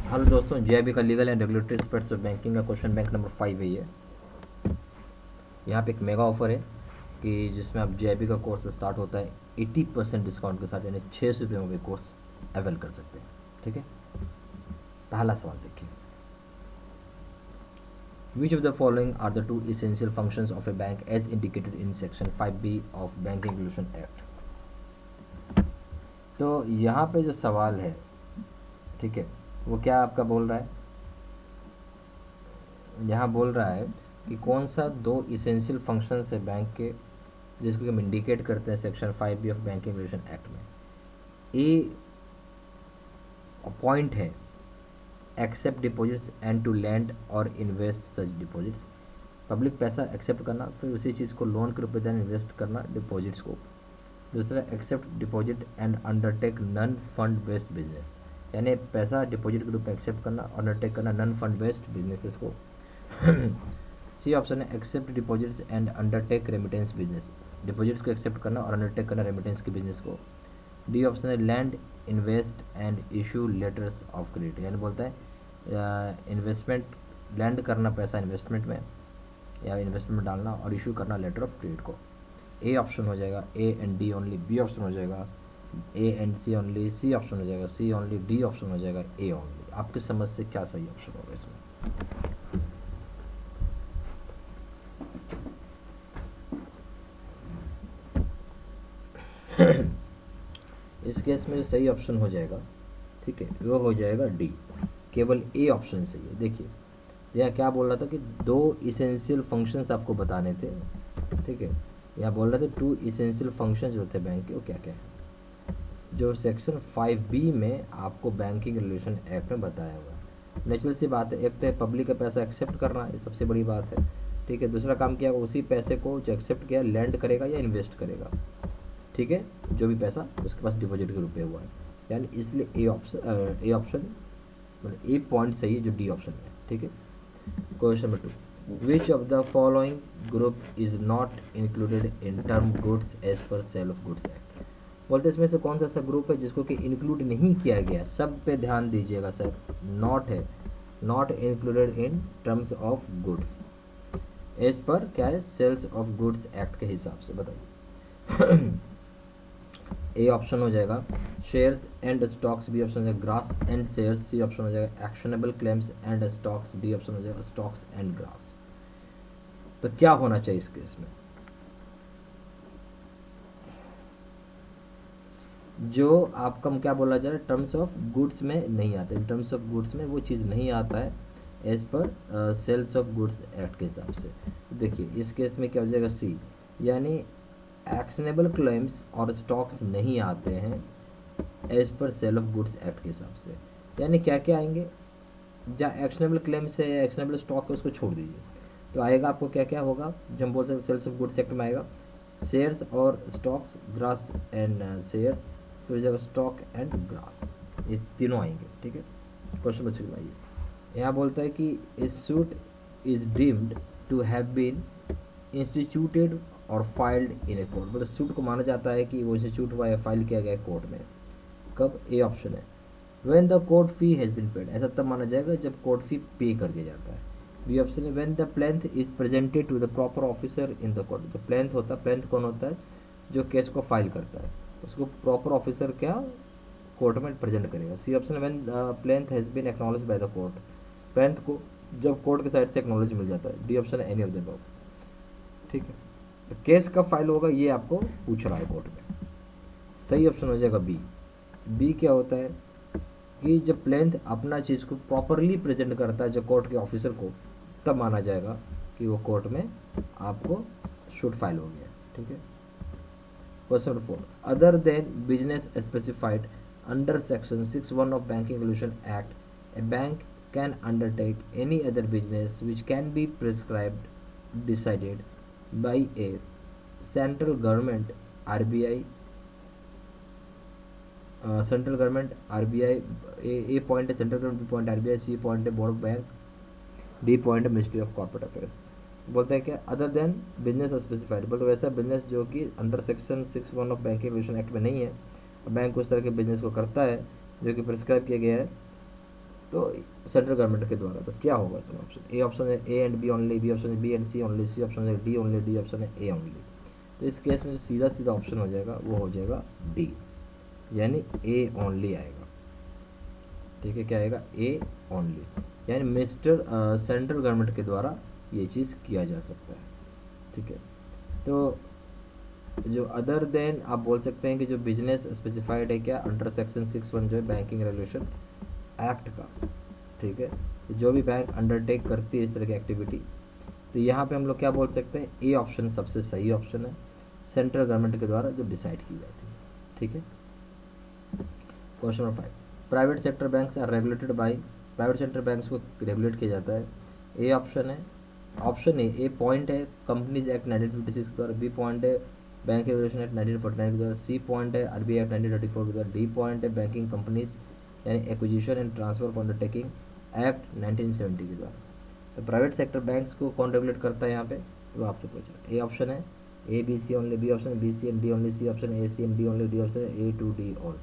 Hello दोस्तों, JIB का legal and regulatory aspects of banking का क्वेश्चन बैंक नंबर 5 है ये। यहाँ पे एक मेगा ऑफर है कि जिसमें आप जेआईबी का कोर्स स्टार्ट होता है 80% डिस्काउंट के साथ, यानी 600 रुपये में भी कोर्स अवेल कर सकते हैं। ठीक है, पहला सवाल देखिए। Which of the following are the two essential functions of a bank as indicated in section 5B of banking regulation act. तो यहाँ पे जो सवाल है, ठीक है, वो क्या आपका बोल रहा है, यहाँ बोल रहा है कि कौन सा दो इसेंशियल फंक्शंस है बैंक के जिसको हम इंडिकेट करते हैं section 5B of banking regulation act में। ए पॉइंट है accept deposits and to lend और इन्वेस्ट सच डिपॉजिट्स। पब्लिक पैसा एक्सेप्ट करना, फिर उसी चीज़ को लोन के रूप में देन इन्वेस्ट करना डिपॉजिट्स को। दूसरा, accept deposit and undertake non fund based business, यानी पैसा डिपॉजिट के रूप में एक्सेप्ट करना और अंडरटेक करना नन फंड बेस्ड बिजनेसेस को। सी ऑप्शन है accept deposits and undertake remittance business, deposits को एक्सेप्ट करना और अंडरटेक करना रेमिटेंस के बिजनेस को। डी ऑप्शन है lend invest and issue letters of credit, यानी बोलता है इन्वेस्टमेंट, लैंड करना पैसा इन्वेस्टमेंट में या इन्वेस्टमेंट में डालना और इशू करना लेटर ऑफ क्रेडिट को। ए ऑप्शन हो जाएगा A and D only, B option हो जाएगा A and C only, C option हो जाएगा सी ओनली, डी ऑप्शन हो जाएगा ए ओनली। आपकी समझ से क्या सही ऑप्शन होगा इसमें? इस केस में जो सही ऑप्शन हो जाएगा, ठीक है, वो हो जाएगा डी, केवल ए ऑप्शन सही है। देखिए यहाँ क्या बोल रहा था कि दो इसेंशियल फंक्शंस आपको बताने थे, ठीक है। यहाँ बोल रहे थे टू इसेंशियल फंक्शंस जो थे बैंक के, वो क्या क्या है, जो सेक्शन 5B में आपको बैंकिंग रेगुलेशन एक्ट में बताया हुआ है। नेचुरल सी बात है, एक तो है पब्लिक का पैसा एक्सेप्ट करना, ये सबसे बड़ी बात है, ठीक है। दूसरा काम किया, उसी पैसे को जो एक्सेप्ट किया लैंड करेगा या इन्वेस्ट करेगा, ठीक है, जो भी पैसा उसके पास डिपॉजिट के रूप में हुआ है, यानी इसलिए ए ऑप्शन मतलब ए पॉइंट सही है जो डी ऑप्शन है, ठीक है। Question number 2, which of the following group is not included in term goods as per sale of goods act. बोलते इसमें से कौन सा ऐसा ग्रुप है जिसको कि इंक्लूड नहीं किया गया, सब पे ध्यान दीजिएगा सर, नॉट है, not included in terms of goods as per क्या है, सेल्स ऑफ गुड्स एक्ट के हिसाब से, बताइए। ए ऑप्शन हो जाएगा shares and stocks, B option हो जाएगा grass and shares, C option हो जाएगा actionable claims and stocks, D option हो जाएगा स्टॉक्स एंड ग्रास। तो क्या होना चाहिए इस केस में, जो आपका क्या बोला जा रहा है टर्म्स ऑफ गुड्स में नहीं आता है, टर्म्स ऑफ गुड्स में वो चीज़ नहीं आता है एज पर सेल्स ऑफ गुड्स एक्ट के हिसाब से। देखिए इस केस में क्या हो जाएगा सी, यानी एक्शनेबल क्लेम्स और स्टॉक्स नहीं आते हैं as per sale of goods act के हिसाब से। यानी क्या क्या आएंगे, जहाँ एक्शनेबल क्लेम्स है या एक्शनेबल स्टॉक है उसको छोड़ दीजिए, तो आएगा आपको क्या क्या होगा जो हम बोल सकते सेल्स ऑफ गुड्स एक्ट में आएगा शेयर्स और स्टॉक्स, ग्रास एंड शेयर्स, फिर जगह स्टॉक एंड ग्रास, ये तीनों आएंगे, ठीक है। क्वेश्चन बच्चे बनाइए। यहाँ बोलता है कि a suit is deemed to have been instituted और फाइल्ड इन ए कोर्ट, मतलब सूट को माना जाता है कि वो इंस्टीट्यूट हुआ है, फाइल किया गया है कोर्ट में। कब, ए ऑप्शन है when the court fee has been paid, ऐसा तब माना जाएगा जब कोर्ट फी पे कर दिया जाता है। बी ऑप्शन है when the plaint is presented to the proper officer in the court, जो प्लेंथ होता है, प्लेंथ कौन होता है, जो केस को फाइल करता है, उसको प्रॉपर ऑफिसर क्या कोर्ट में प्रेजेंट करेगा। सी ऑप्शन है when plaint has been acknowledge by the court, plaint को जब कोर्ट के साइड से एक्नॉलेज मिल जाता है। डी ऑप्शन है एनी ऑफ द अबव, ठीक है। तो केस कब फाइल होगा ये आपको पूछ रहा है कोर्ट में। सही ऑप्शन हो जाएगा बी। बी क्या होता है कि जब प्लेंथ अपना चीज़ को प्रॉपरली प्रेजेंट करता है जो कोर्ट के ऑफिसर को, तब माना जाएगा कि वो कोर्ट में आपको शूट फाइल हो गया, ठीक है। Question number 4, other than business specified under section 6(1) of banking regulation act, a bank can undertake any other business which can be prescribed decided by a central government RBI, central government RBI, A point है central government, B point RBI, C point है board of bank, D point है ministry of corporate affairs. बोलते हैं क्या, other than business specified, बोलते वैसा business जो कि under section 6(1) of banking regulation act में नहीं है, बैंक उस तरह के बिजनेस को करता है जो कि प्रिस्क्राइब किया गया है तो सेंट्रल गवर्नमेंट के द्वारा, तो क्या होगा इसमें ऑप्शन? ए ऑप्शन है A and B only, B option है B and C only, C option है डी ओनली, डी ऑप्शन है ए ओनली। तो इस केस में जो सीधा सीधा ऑप्शन हो जाएगा वो हो जाएगा डी, यानी ए ओनली आएगा। ठीक है, क्या आएगा? ए ओनली, यानी मिस्टर सेंट्रल गवर्नमेंट के द्वारा ये चीज़ किया जा सकता है। ठीक है, तो जो अदर देन आप बोल सकते हैं कि जो बिजनेस स्पेसिफाइड है क्या अंडर सेक्शन 6(1) जो है बैंकिंग रेगुलेशन एक्ट का। ठीक है, तो जो भी बैंक अंडरटेक करती है इस तरह की एक्टिविटी, तो यहाँ पे हम लोग क्या बोल सकते हैं? ए ऑप्शन सबसे सही ऑप्शन है, सेंट्रल गवर्नमेंट के द्वारा जो डिसाइड की जाती है। ठीक है, question number 5, private sector banks are regulated by, private sector banks को रेगुलेट किया जाता है। ए ऑप्शन है, ऑप्शन ए पॉइंट है कंपनीज एक्ट 1956 के द्वारा, बी पॉइंट है बैंक रेगुलेशन एक्ट 1949 के द्वारा, सी पॉइंट है आरबीआई एक्ट 1934 के द्वारा, डी पॉइंट है बैंकिंग कंपनीज यानी acquisition and transfer of undertaking act 1970 के द्वारा। तो प्राइवेट सेक्टर बैंक्स को कौन रेगुलेट करता है यहाँ पे? तो आपसे पूछा। ए ऑप्शन है A B C only, B option B C and D only, C option A C and D only, D option A to D all.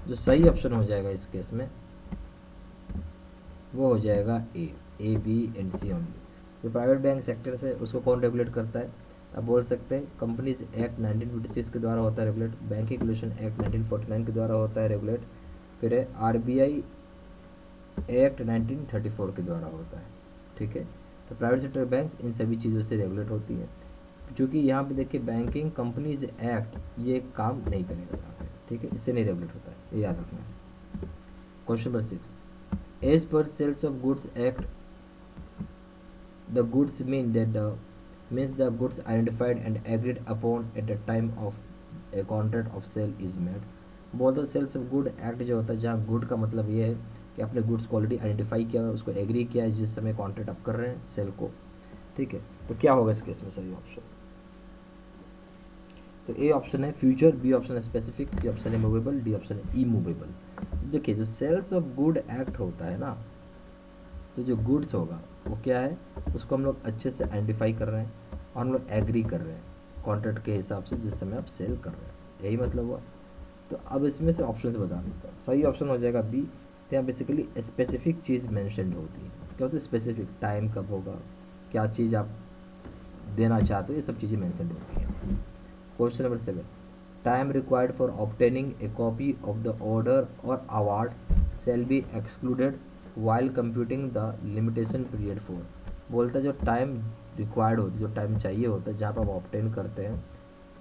जो सही ऑप्शन हो जाएगा इस केस में वो हो जाएगा A B and C only. जो प्राइवेट बैंक सेक्टर है उसको कौन रेगुलेट करता है? आप बोल सकते हैं कंपनीज एक्ट 1956 के द्वारा होता है रेगुलेट, बैंकिंग रेगुलेशन एक्ट 1949 के द्वारा होता है रेगुलेट, फिर है आरबीआई एक्ट 1934 के द्वारा होता है। ठीक है, तो प्राइवेट सेक्टर बैंक्स इन सभी चीज़ों से रेगुलेट होती है, क्योंकि यहाँ पे देखिए बैंकिंग कंपनीज एक्ट ये काम नहीं करेगा यहाँ पे। ठीक है, इससे नहीं रेगुलेट होता है, ये याद रखना है। क्वेश्चन नंबर 6, एज पर sales of goods act the goods means the goods identified and agreed upon at the time of a contract of sale is made। बोलते सेल्स ऑफ गुड एक्ट जो होता है जहाँ गुड का मतलब ये है कि अपने गुड्स को ऑलरेडी आइडेंटिफाई किया, उसको एग्री किया है जिस समय कॉन्ट्रैक्ट आप कर रहे हैं सेल को। ठीक है, तो क्या होगा इस केस में सही ऑप्शन? तो ए ऑप्शन है फ्यूचर, बी ऑप्शन है स्पेसिफिक, सी ऑप्शन है मूवेबल, डी ऑप्शन है इमूवेबल। देखिए जो सेल्स ऑफ गुड एक्ट होता है ना, तो जो गुड्स होगा वो क्या है, उसको हम लोग अच्छे से आइडेंटिफाई कर रहे हैं और हम लोग एग्री कर रहे हैं कॉन्ट्रैक्ट के हिसाब से जिस समय आप सेल कर रहे हैं, यही मतलब हुआ। तो अब इसमें से ऑप्शन से बता देता हूँ, सही ऑप्शन हो जाएगा बी। तो यहाँ बेसिकली स्पेसिफिक चीज़ मैंशनड होती है। क्या होता है स्पेसिफिक? टाइम कब होगा, क्या चीज़ आप देना चाहते हो, ये सब चीज़ें मैंशनड होती हैं। Question number 7, time required for obtaining a copy of the order और award shall be excluded while computing the limitation period for. बोलता है जो टाइम रिक्वायर्ड होती है, जो टाइम चाहिए होता है जहाँ पर आप ऑब्टेन करते हैं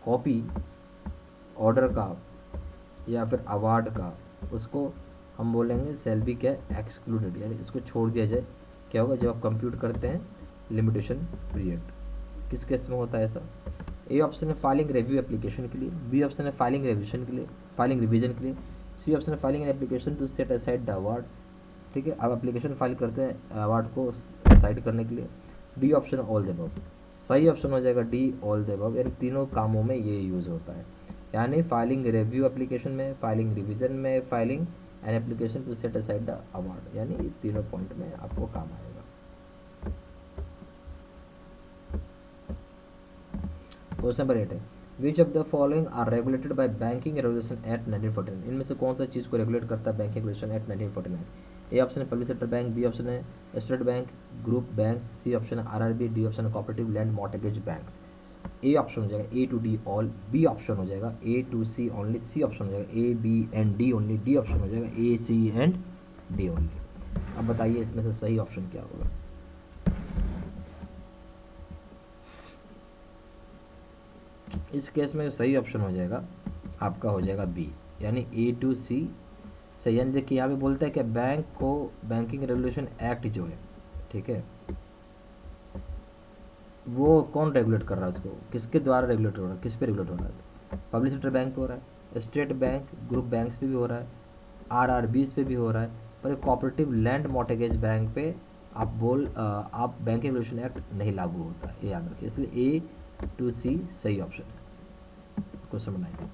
कॉपी ऑर्डर का या फिर अवार्ड का, उसको हम बोलेंगे शैल बी क्या एक्सक्लूडेड, यानी इसको छोड़ दिया जाए। क्या होगा जब आप कंप्यूट करते हैं लिमिटेशन पीरियड। किस केस में होता है ऐसा? ए ऑप्शन है फाइलिंग रिव्यू एप्लीकेशन के लिए, बी ऑप्शन है फाइलिंग रिविजन के लिए, फाइलिंग रिवीजन के लिए, सी ऑप्शन है filing an application to set aside the award. ठीक है, आप एप्लीकेशन फाइल करते हैं अवार्ड को साइड करने के लिए, D option all the above. सही ऑप्शन हो जाएगा डी ऑल द अबव, यानी तीनों कामों में ये यूज़ होता है, यानी फाइलिंग रिव्यू एप्लीकेशन में, फाइलिंग रिवीजन में, filing an application to set aside the award, यानी ये तीनों पॉइंट में आपको काम आएगा। क्वेश्चन नंबर 8 है which of the following are regulated by banking regulation act 1949। इनमें से कौन सा चीज़ को रेगुलेट करता है banking regulation act 1949? A option है public sector bank, B option है state bank group bank, C option है आरआरबी, डी ऑप्शन है cooperative land mortgage banks. A option हो जाएगा A to D all, B option हो जाएगा A to C only, C option हो जाएगा A B and D only, D option हो जाएगा A C and D only. अब बताइए इसमें से सही ऑप्शन क्या होगा? इस केस में सही ऑप्शन हो जाएगा आपका हो जाएगा बी, यानी ए टू सी सही। यानी देखिए यहाँ पे बोलता है कि बैंक को बैंकिंग रेगुलेशन एक्ट जो है, ठीक है, वो कौन रेगुलेट कर रहा है, उसको किसके द्वारा रेगुलेट हो रहा है, किस पे रेगुलेट हो रहा है? पब्लिक सेक्टर बैंक पे हो रहा है, स्टेट बैंक ग्रुप बैंक्स पे भी हो रहा है, आरआरबीज पे भी हो रहा है, पर कोऑपरेटिव लैंड मॉर्टगेज बैंक पे आप बैंकिंग रेगुलेशन एक्ट नहीं लागू होता है, ये याद रखिए। इसलिए ए टू सी सही ऑप्शन है। Question number 9,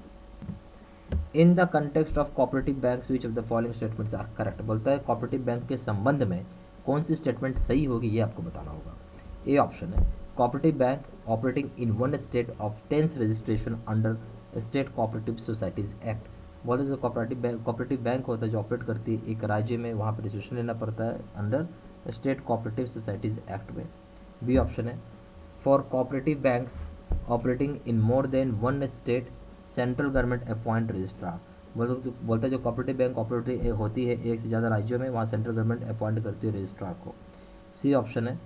in the context of cooperative banks which of the following statements are correct. बोलता है कोऑपरेटिव बैंक के संबंध में कौन सी स्टेटमेंट सही होगी, ये आपको बताना होगा। ए ऑप्शन है cooperative bank operating in one state obtains registration under state cooperative societies act बोलते जो कोऑपरेटिव बैंक होता है जो ऑपरेट करती है एक राज्य में, वहाँ पर रजिस्ट्रेशन लेना पड़ता है under state cooperative societies act में। बी ऑप्शन है for cooperative banks operating in more than one state central government appoint registrar. बोलते हैं जो कोऑपरेटिव बैंक ऑपरेटिव होती है एक से ज़्यादा राज्यों में, वहाँ सेंट्रल गवर्नमेंट अपॉइंट करती है रजिस्ट्रार को। सी ऑप्शन है,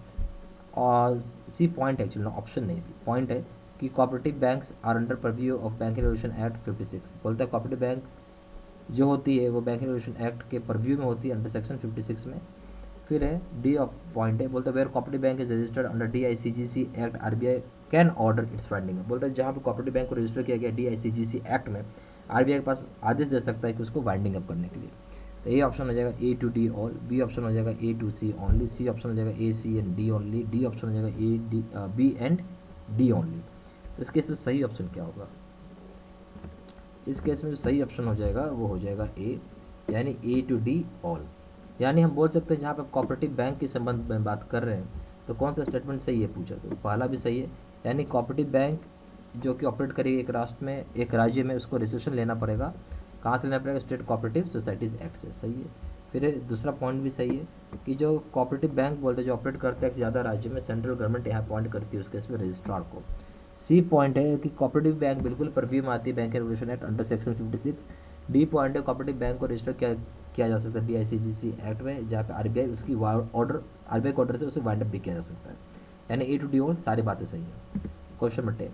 और सी पॉइंट एक्चुअली ऑप्शन नहीं थी, पॉइंट है कि cooperative banks are under purview of banking regulation act 56। बोलता है कोऑपरेटिव बैंक जो होती है वो बैंकिंग रेगुलेशन एक्ट के परव्यू में होती है अंडर सेक्शन 56 में। फिर है डी ऑफ पॉइंट है, बोलते हैं where cooperative bank is registered under DICGC act RBI can order its winding up. बोलता है जहाँ पे कोऑपरेटिव बैंक को रजिस्टर किया गया DICGC एक्ट में, आरबीआई के पास आदेश दे सकता है कि उसको वाइंडिंग अप करने के लिए। तो ए ऑप्शन हो जाएगा A to D all, B option हो जाएगा A to C only, C option हो जाएगा A C and D only, D option हो जाएगा B and D ओनली। तो इस केस में सही ऑप्शन क्या होगा? इस केस में जो सही ऑप्शन हो जाएगा वो हो जाएगा ए, यानी A to D ऑल। यानी हम बोल सकते हैं जहाँ पर कोऑपरेटिव बैंक के संबंध में बात कर रहे हैं तो कौन सा स्टेटमेंट सही है पूछा, तो पहला भी सही है, यानी कोऑपरेटिव बैंक जो कि ऑपरेट करेगी एक राष्ट्र में, एक राज्य में, उसको रजिस्ट्रेशन लेना पड़ेगा। कहाँ से लेना पड़ेगा? स्टेट कोऑपरेटिव सोसाइटीज़ एक्ट से, सही है। फिर दूसरा पॉइंट भी सही है कि जो कोऑपरेटिव बैंक बोलते हैं जो ऑपरेट करते हैं ज़्यादा राज्य में, सेंट्रल गवर्नमेंट यहाँ अपॉइंट करती है उसके इसमें रजिस्ट्रार को। सी पॉइंट है कि कोऑपरेटिव बैंक बिल्कुल परव्यू में आती है banking regulation act under section 56। D point है कोऑपरेटिव बैंक को रजिस्टर किया जा सकता है DICGC एक्ट में, जहाँ पे आरबीआई उसकी आरबीआई के ऑर्डर से उसे वाइंड अप भी किया जा सकता है, यानी A to D ऑल सारी बातें सही है। Question number 10,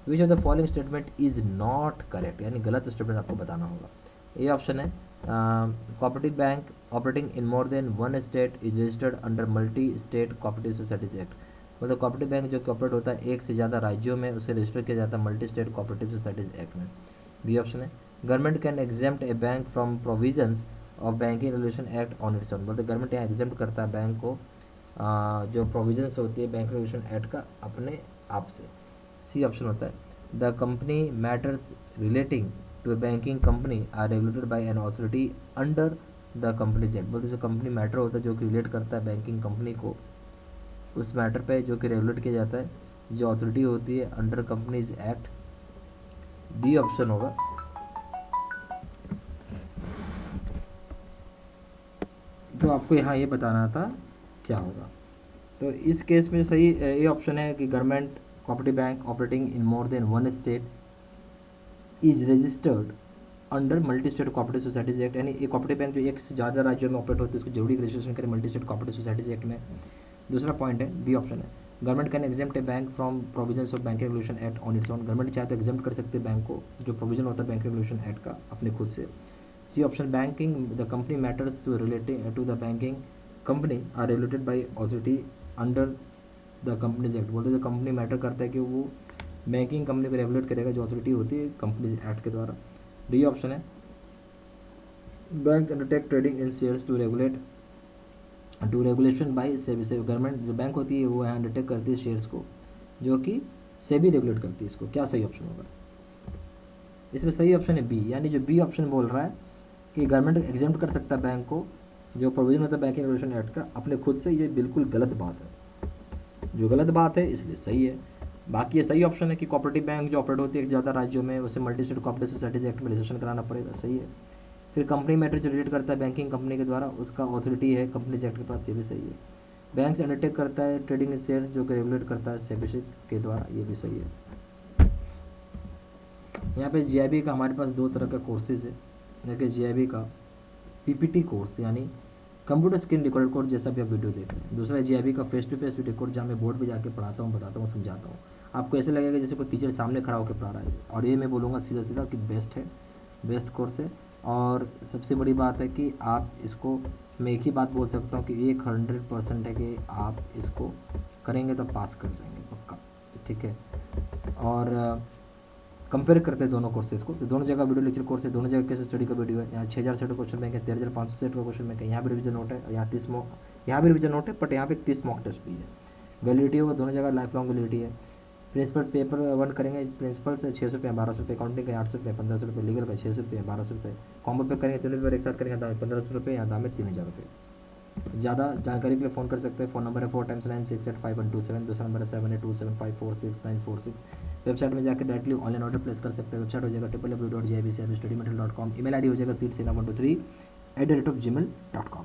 which of the following statement is not correct, यानी गलत स्टेटमेंट आपको बताना होगा। ए ऑप्शन है cooperative bank operating in more than one state is registered under multi state cooperative societies act. मतलब कोऑपरेटिव बैंक जो operate होता है एक से ज़्यादा राज्यों में, उसे रजिस्टर किया जाता है multi state cooperative societies act में। बी ऑप्शन है government can exempt A bank from provisions of banking regulation act on its own. मतलब गवर्नमेंट यहाँ एग्जेम्प्ट करता है बैंक को जो प्रोविजंस होती है बैंक रेगुलेशन एक्ट का अपने आप से। सी ऑप्शन होता है the company matters relating to a banking company are regulated by an authority under the companies act. बोलते जो कंपनी मैटर होता है जो कि रिलेट करता है बैंकिंग कंपनी को, उस मैटर पे जो कि रेगुलेट किया जाता है जो अथॉरिटी होती है under companies act. D option होगा। तो आपको यहाँ ये बताना था क्या होगा। तो इस केस में सही ये ऑप्शन है कि government cooperative bank operating in more than one state is registered under multi state cooperative societies act, यानी एक कोऑपरेटिव बैंक जो एक से ज़्यादा राज्यों में ऑपरेट होती है उसको जरूरी रजिस्ट्रेशन करें multi state cooperative societies act में। दूसरा पॉइंट है बी ऑप्शन है government can exempt A bank from provisions of banking regulation act on its own. Government चाहे तो एग्जेम्प्ट कर सकते हैं बैंक को जो प्रोविजन होता है बैंकिंग रेगुलेशन एक्ट का अपने खुद से। C option banking the company matters to relating to the banking company are regulated by authority under the companies act. बोलते जो कंपनी मैटर करता है कि वो बैंकिंग कंपनी को रेगुलेट करेगा जो अथॉरिटी होती है कंपनीज एक्ट के द्वारा। डी ऑप्शन है bank undertake trading in shares to regulation by SEBI. से गवर्नमेंट जो बैंक होती है वो यहाँ अंडरटेक करती है शेयर्स को जो कि सेबी रेगुलेट करती है इसको। क्या सही ऑप्शन होगा? इसमें सही ऑप्शन है बी, यानी जो बी ऑप्शन बोल रहा है कि गवर्नमेंट एग्जेम्प्ट कर सकता है बैंक को जो प्रोविजन होता है बैंकिंग रेगुलेशन एक्ट का अपने खुद से, ये बिल्कुल गलत बात है, जो गलत बात है इसलिए सही है। बाकी ये सही ऑप्शन है कि कोऑपरेटिव बैंक जो ऑपरेट होती है ज़्यादा राज्यों में उसे multi state cooperative societies act में रजिस्ट्रेशन कराना पड़ेगा, सही है। फिर कंपनी मैटर जो रिलेट करता है बैंकिंग कंपनी के द्वारा उसका अथॉरिटी है कंपनीज एक्ट के पास, ये भी सही है। बैंक से अंडरटेक करता है ट्रेडिंग इन शेयर्स जो कि रेगुलेट करता है सेबी के द्वारा, ये भी सही है। यहाँ पे GIB का हमारे पास दो तरह का कोर्सेज है। देखिए GIB का PPT कोर्स यानी कंप्यूटर स्क्रीन रिकॉर्डेड कोर्स जैसा भी आप वीडियो देख रहे हैं। दूसरा GIB का face to face video course जहाँ मैं बोर्ड पे जाके पढ़ाता हूँ, बताता हूँ, समझाता हूँ। आपको ऐसे लगेगा जैसे कोई टीचर सामने खड़ा होकर पढ़ा रहा है, और ये मैं बोलूँगा सीधा सीधा कि बेस्ट है, बेस्ट कोर्स है। और सबसे बड़ी बात है कि आप इसको, मैं एक ही बात बोल सकता हूँ कि 100% है कि आप इसको करेंगे तो पास कर जाएंगे पक्का, ठीक है। और कंपेयर करते हैं दोनों कोर्सेज को, तो दोनों जगह वीडियो लेक्चर कोर्स है, दोनों जगह केस स्टडी का वीडियो है। यहाँ 6000 सेट क्वेश्चन बैंक है, 13500 सेट का क्वेश्चन बैंक है। यहाँ भी रिविजन नोट है, यहाँ 30 मॉक, यहाँ भी रिविजन नोट है, बट यहाँ पे 30 मॉक टेस्ट भी है। वैलिडिटी होगा दोनों जगह लाइफ लॉन्ग वैलिडिटी है। प्रिंसिपल्स पेपर 1 करेंगे, प्रिंसिपल से 600 रुपये 1200 रुपये, अकाउंटिंग का 800 रुपये 1500 रुपये, लीगल का 600 रुपये 1200 रुपये, कॉम्बो पे करेंगे तीनों पेपर एक साथ करेंगे दाम 1500 रुपये, यहाँ दाम है 3000 रुपये। ज़्यादा जानकारी के लिए फ़ोन कर सकते हैं, फ़ोन नंबर है 4 टाइम्स 9 6 8 5 1 2 7, दूसरा नंबर है 7 8 2 7 5 4 6 9 4 6। वेबसाइट में जाकर डायरेक्टली ऑनलाइन ऑर्डर प्लेस कर सकते हैं। वेबसाइट हो जाएगा www.jibcstudymaterial.com। ईमेल आईडी हो जाएगा seedsinha123@gmail.com।